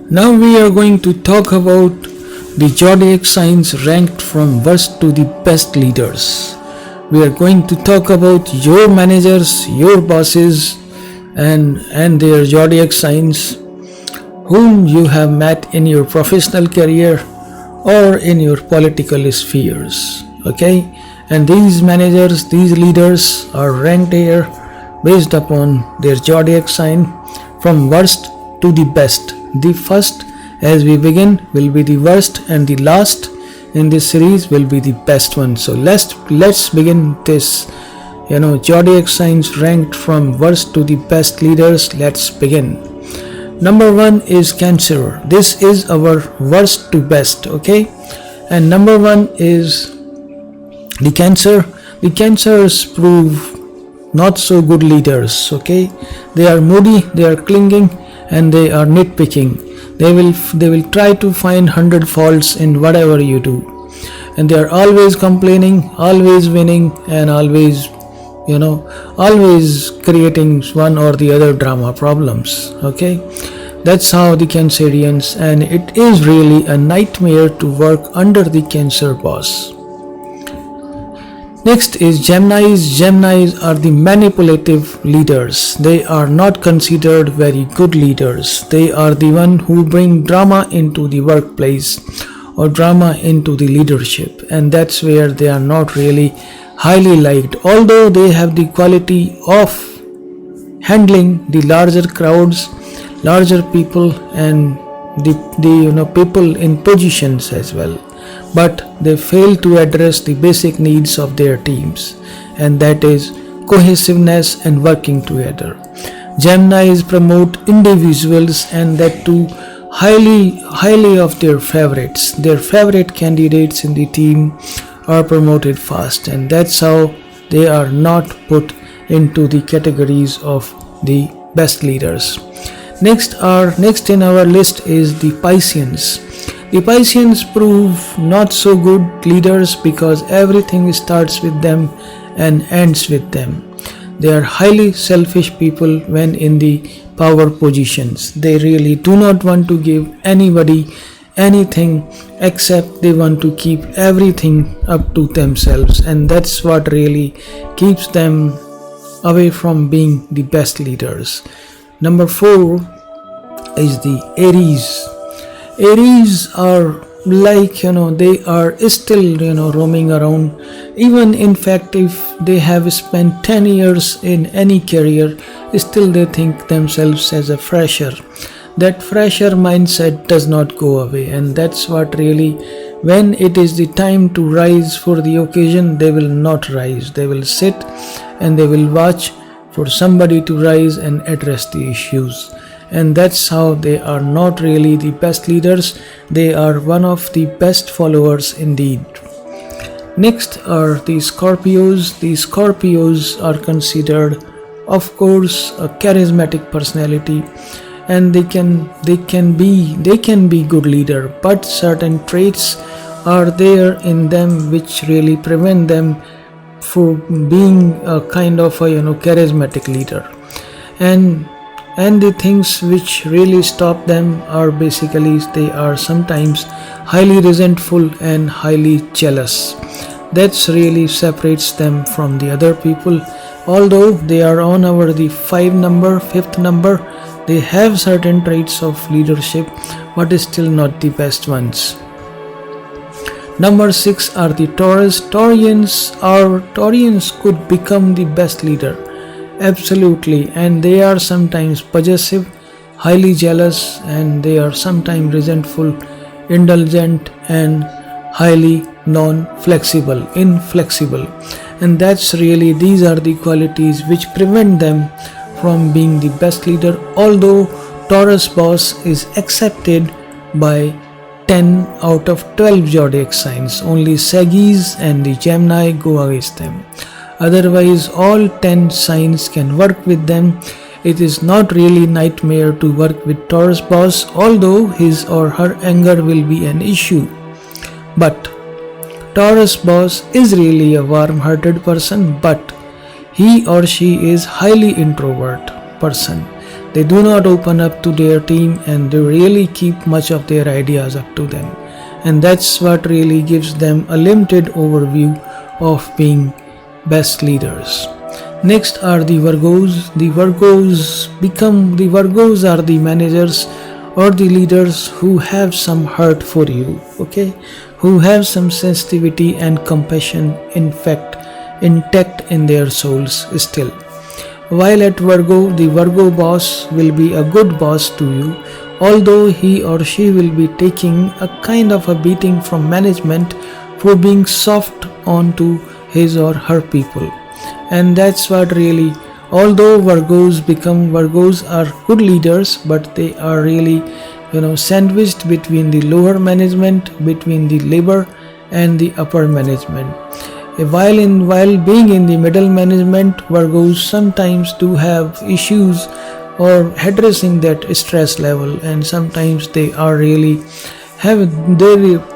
Now we are going to talk about the zodiac signs ranked from worst to the best leaders. We are going to talk about your managers, your bosses, and their zodiac signs, whom you have met in your professional career or in your political spheres. Okay, and these managers, these leaders are ranked here based upon their zodiac sign from worst to the best. The first, as we begin, will be the worst, and the last in this series will be the best one. So let's begin this zodiac signs ranked from worst to the best leaders. Let's begin. Number 1 is Cancer. This is our worst to best. Okay, and number 1 is the Cancer. The Cancers prove not so good leaders. Okay, they are moody, they are clinging, and they are nitpicking. They will try to find 100 faults in whatever you do, and they are always complaining, always winning, and always creating one or the other drama problems. Okay, that's how the Cancerians, and it is really a nightmare to work under the Cancer boss. Next is Geminis. Geminis are the manipulative leaders. They are not considered very good leaders. They are the one who bring drama into the workplace or drama into the leadership, and that's where they are not really highly liked. Although they have the quality of handling the larger crowds, larger people, and the people in positions as well, but they fail to address the basic needs of their teams, and that is cohesiveness and working together. Geminis promote individuals, and that too highly of their favorites. Their favorite candidates in the team are promoted fast, and that's how they are not put into the categories of the best leaders. Next in our list is the Pisceans. The Pisceans prove not so good leaders because everything starts with them and ends with them. They are highly selfish people when in the power positions. They really do not want to give anybody anything, except they want to keep everything up to themselves, and that's what really keeps them away from being the best leaders. Number 4 is the Aries. Aries are like, they are still, roaming around. Even in fact, if they have spent 10 years in any career, still they think themselves as a fresher. That fresher mindset does not go away, and that's what really, when it is the time to rise for the occasion, they will not rise. They will sit and they will watch for somebody to rise and address the issues. And that's how they are not really the best leaders. They are one of the best followers indeed. Next are the Scorpios. The Scorpios are considered, of course, a charismatic personality, and they can be good leader, but certain traits are there in them which really prevent them from being a kind of a charismatic leader. And the things which really stop them are basically they are sometimes highly resentful and highly jealous. That's really separates them from the other people. Although they are on the fifth number, they have certain traits of leadership, but still not the best ones. Number 6 are the Taurus. Taurians could become the best leader. Absolutely, and they are sometimes possessive, highly jealous, and they are sometimes resentful, indulgent, and highly inflexible. And that's really, these are the qualities which prevent them from being the best leader. Although Taurus boss is accepted by 10 out of 12 zodiac signs, only Sagittarius and the Gemini go against them. Otherwise, all 10 signs can work with them. It is not really nightmare to work with Taurus boss, although his or her anger will be an issue. But Taurus boss is really a warm-hearted person, but he or she is highly introvert person. They do not open up to their team, and they really keep much of their ideas up to them. And that's what really gives them a limited overview of being best leaders. Next are the Virgos. The Virgos are the managers or the leaders who have some heart for you, okay, who have some sensitivity and compassion intact in their souls still. While at Virgo, the Virgo boss will be a good boss to you, although he or she will be taking a kind of a beating from management for being soft onto his or her people. And that's what really, although Virgos are good leaders, but they are really sandwiched between the lower management, between the labor and the upper management. While being in the middle management, Virgos sometimes do have issues or addressing that stress level, and sometimes they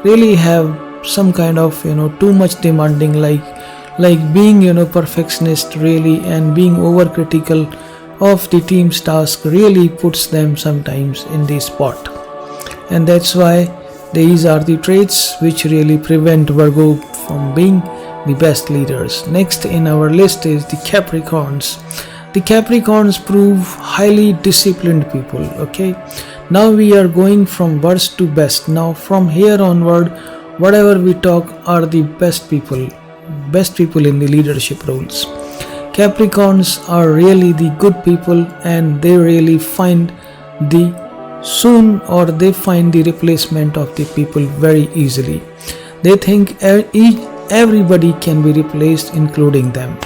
really have some kind of too much demanding, like being perfectionist really, and being overcritical of the team's task really puts them sometimes in the spot. And that's why these are the traits which really prevent Virgo from being the best leaders. Next in our list is the Capricorns. The Capricorns prove highly disciplined people, okay. Now we are going from worst to best. Now from here onward, whatever we talk are the best people in the leadership roles. Capricorns are really the good people, and they really find the replacement of the people very easily. They think everybody can be replaced, including them.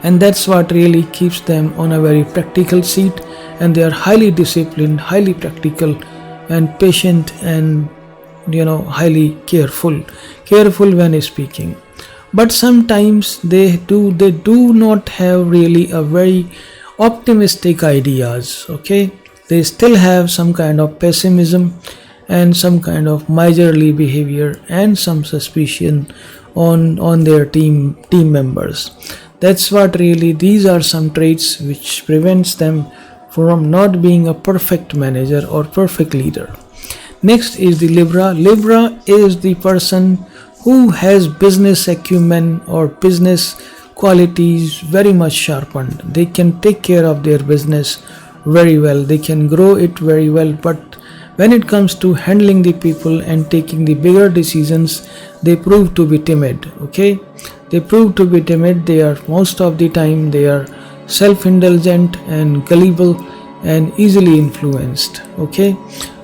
And that's what really keeps them on a very practical seat, and they are highly disciplined, highly practical and patient, and highly careful when speaking. But sometimes they do not have really a very optimistic ideas, okay. They still have some kind of pessimism and some kind of miserly behavior and some suspicion on their team members. That's what really, these are some traits which prevents them from not being a perfect manager or perfect leader. Next is the Libra. Libra is the person who has business acumen or business qualities very much sharpened. They can take care of their business very well. They can grow it very well. But when it comes to handling the people and taking the bigger decisions, they prove to be timid. Okay, they prove to be timid. They are most of the time they are self-indulgent and gullible and easily influenced. Okay.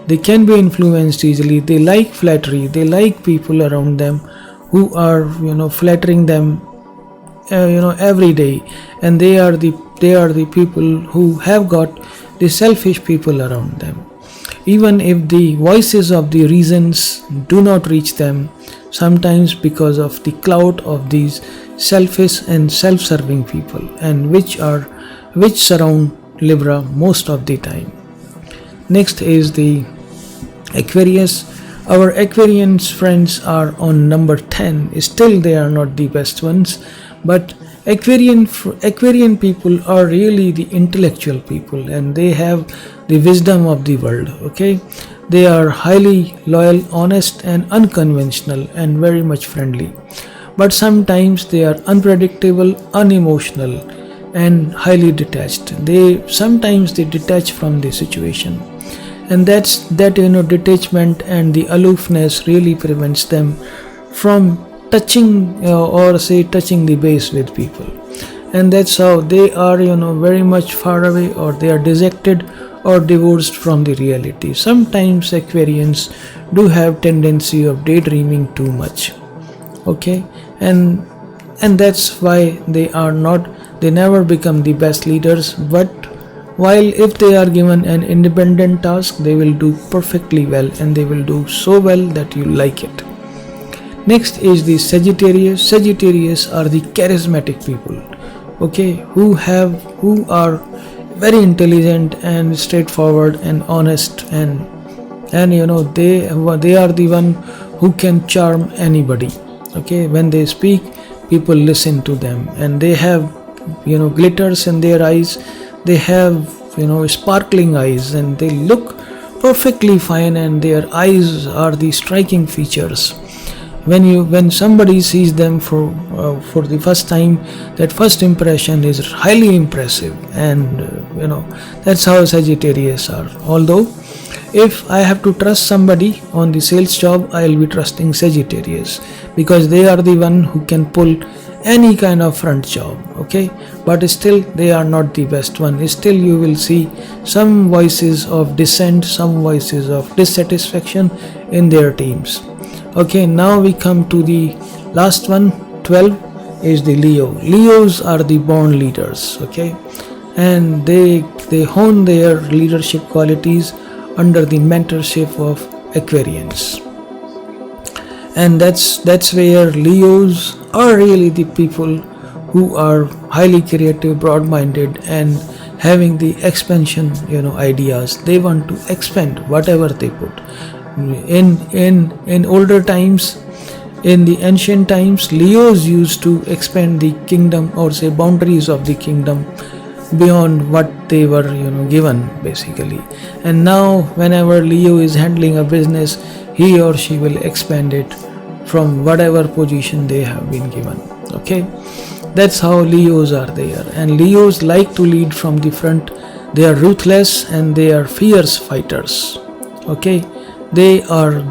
They can be influenced easily. They like flattery. They like people around them who are, flattering them, every day. And they are the people who have got the selfish people around them. Even if the voices of the reasons do not reach them, sometimes because of the clout of these selfish and self-serving people, and which surround Libra most of the time. Next is the Aquarius. Our Aquarians friends are on number 10. Still they are not the best ones, but Aquarian people are really the intellectual people, and they have the wisdom of the world. Okay, they are highly loyal, honest and unconventional, and very much friendly. But sometimes they are unpredictable, unemotional and highly detached. Sometimes they detach from the situation. And that detachment and the aloofness really prevents them from touching touching the base with people. And that's how they are very much far away, or they are dejected or divorced from the reality. Sometimes Aquarians do have tendency of daydreaming too much. Okay, and that's why they never become the best leaders. But while if they are given an independent task, they will do perfectly well, and they will do so well that you like it. Next is the Sagittarius. Sagittarius are the charismatic people, okay, who are very intelligent and straightforward and honest, and they are the one who can charm anybody. Okay, when they speak, people listen to them, and they have glitters in their eyes. They have sparkling eyes, and they look perfectly fine, and their eyes are the striking features. When somebody sees them for the first time, that first impression is highly impressive, and that's how Sagittarius are. Although if I have to trust somebody on the sales job, I'll be trusting Sagittarius, because they are the one who can pull any kind of front job. Okay, but still they are not the best one. Still you will see some voices of dissent, some voices of dissatisfaction in their teams. Okay, now we come to the last one. 12 is the Leo. Leos are the born leaders. Okay, and they hone their leadership qualities under the mentorship of Aquarians, and that's where Leos are really the people who are highly creative, broad-minded, and having the expansion ideas. They want to expand whatever they put. In older times, in the ancient times, Leos used to expand the kingdom, or say boundaries of the kingdom, beyond what they were given basically. And now whenever Leo is handling a business, he or she will expand it from whatever position they have been given. Okay, that's how Leos are there. And Leos like to lead from the front. They are ruthless and they are fierce fighters. Okay, they are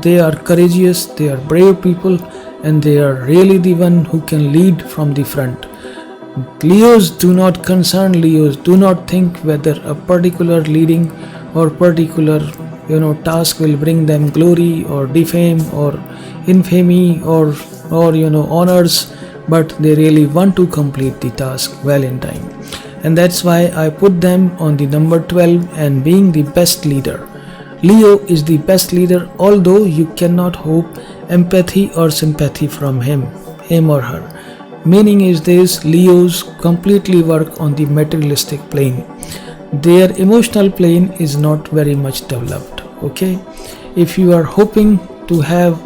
courageous, they are brave people, and they are really the one who can lead from the front. Leos do not think whether a particular leading or particular task will bring them glory or defame or infamy or honors, but they really want to complete the task well in time. And that's why I put them on the number 12 and being the best leader. Leo is the best leader, although you cannot hope empathy or sympathy from him or her. Meaning is this: Leos completely work on the materialistic plane. Their emotional plane is not very much developed. Okay, if you are hoping to have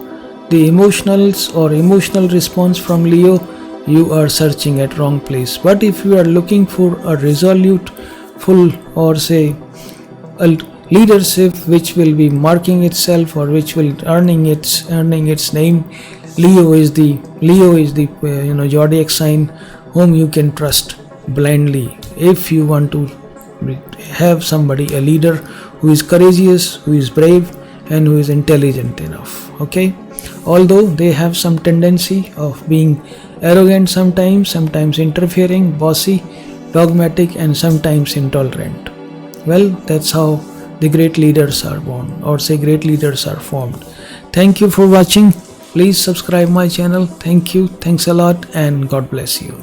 the emotionals or emotional response from Leo, you are searching at wrong place. But if you are looking for a resolute, full, or say a leadership which will be marking itself or which will earning its name, Leo is the Zodiac sign whom you can trust blindly if you want to have somebody, a leader who is courageous, who is brave, and who is intelligent enough. Okay, although they have some tendency of being arrogant sometimes interfering, bossy, dogmatic, and sometimes intolerant. Well, that's how the great leaders are born, or say great leaders are formed. Thank you for watching. Please subscribe my channel. Thank you. Thanks a lot, and God bless you.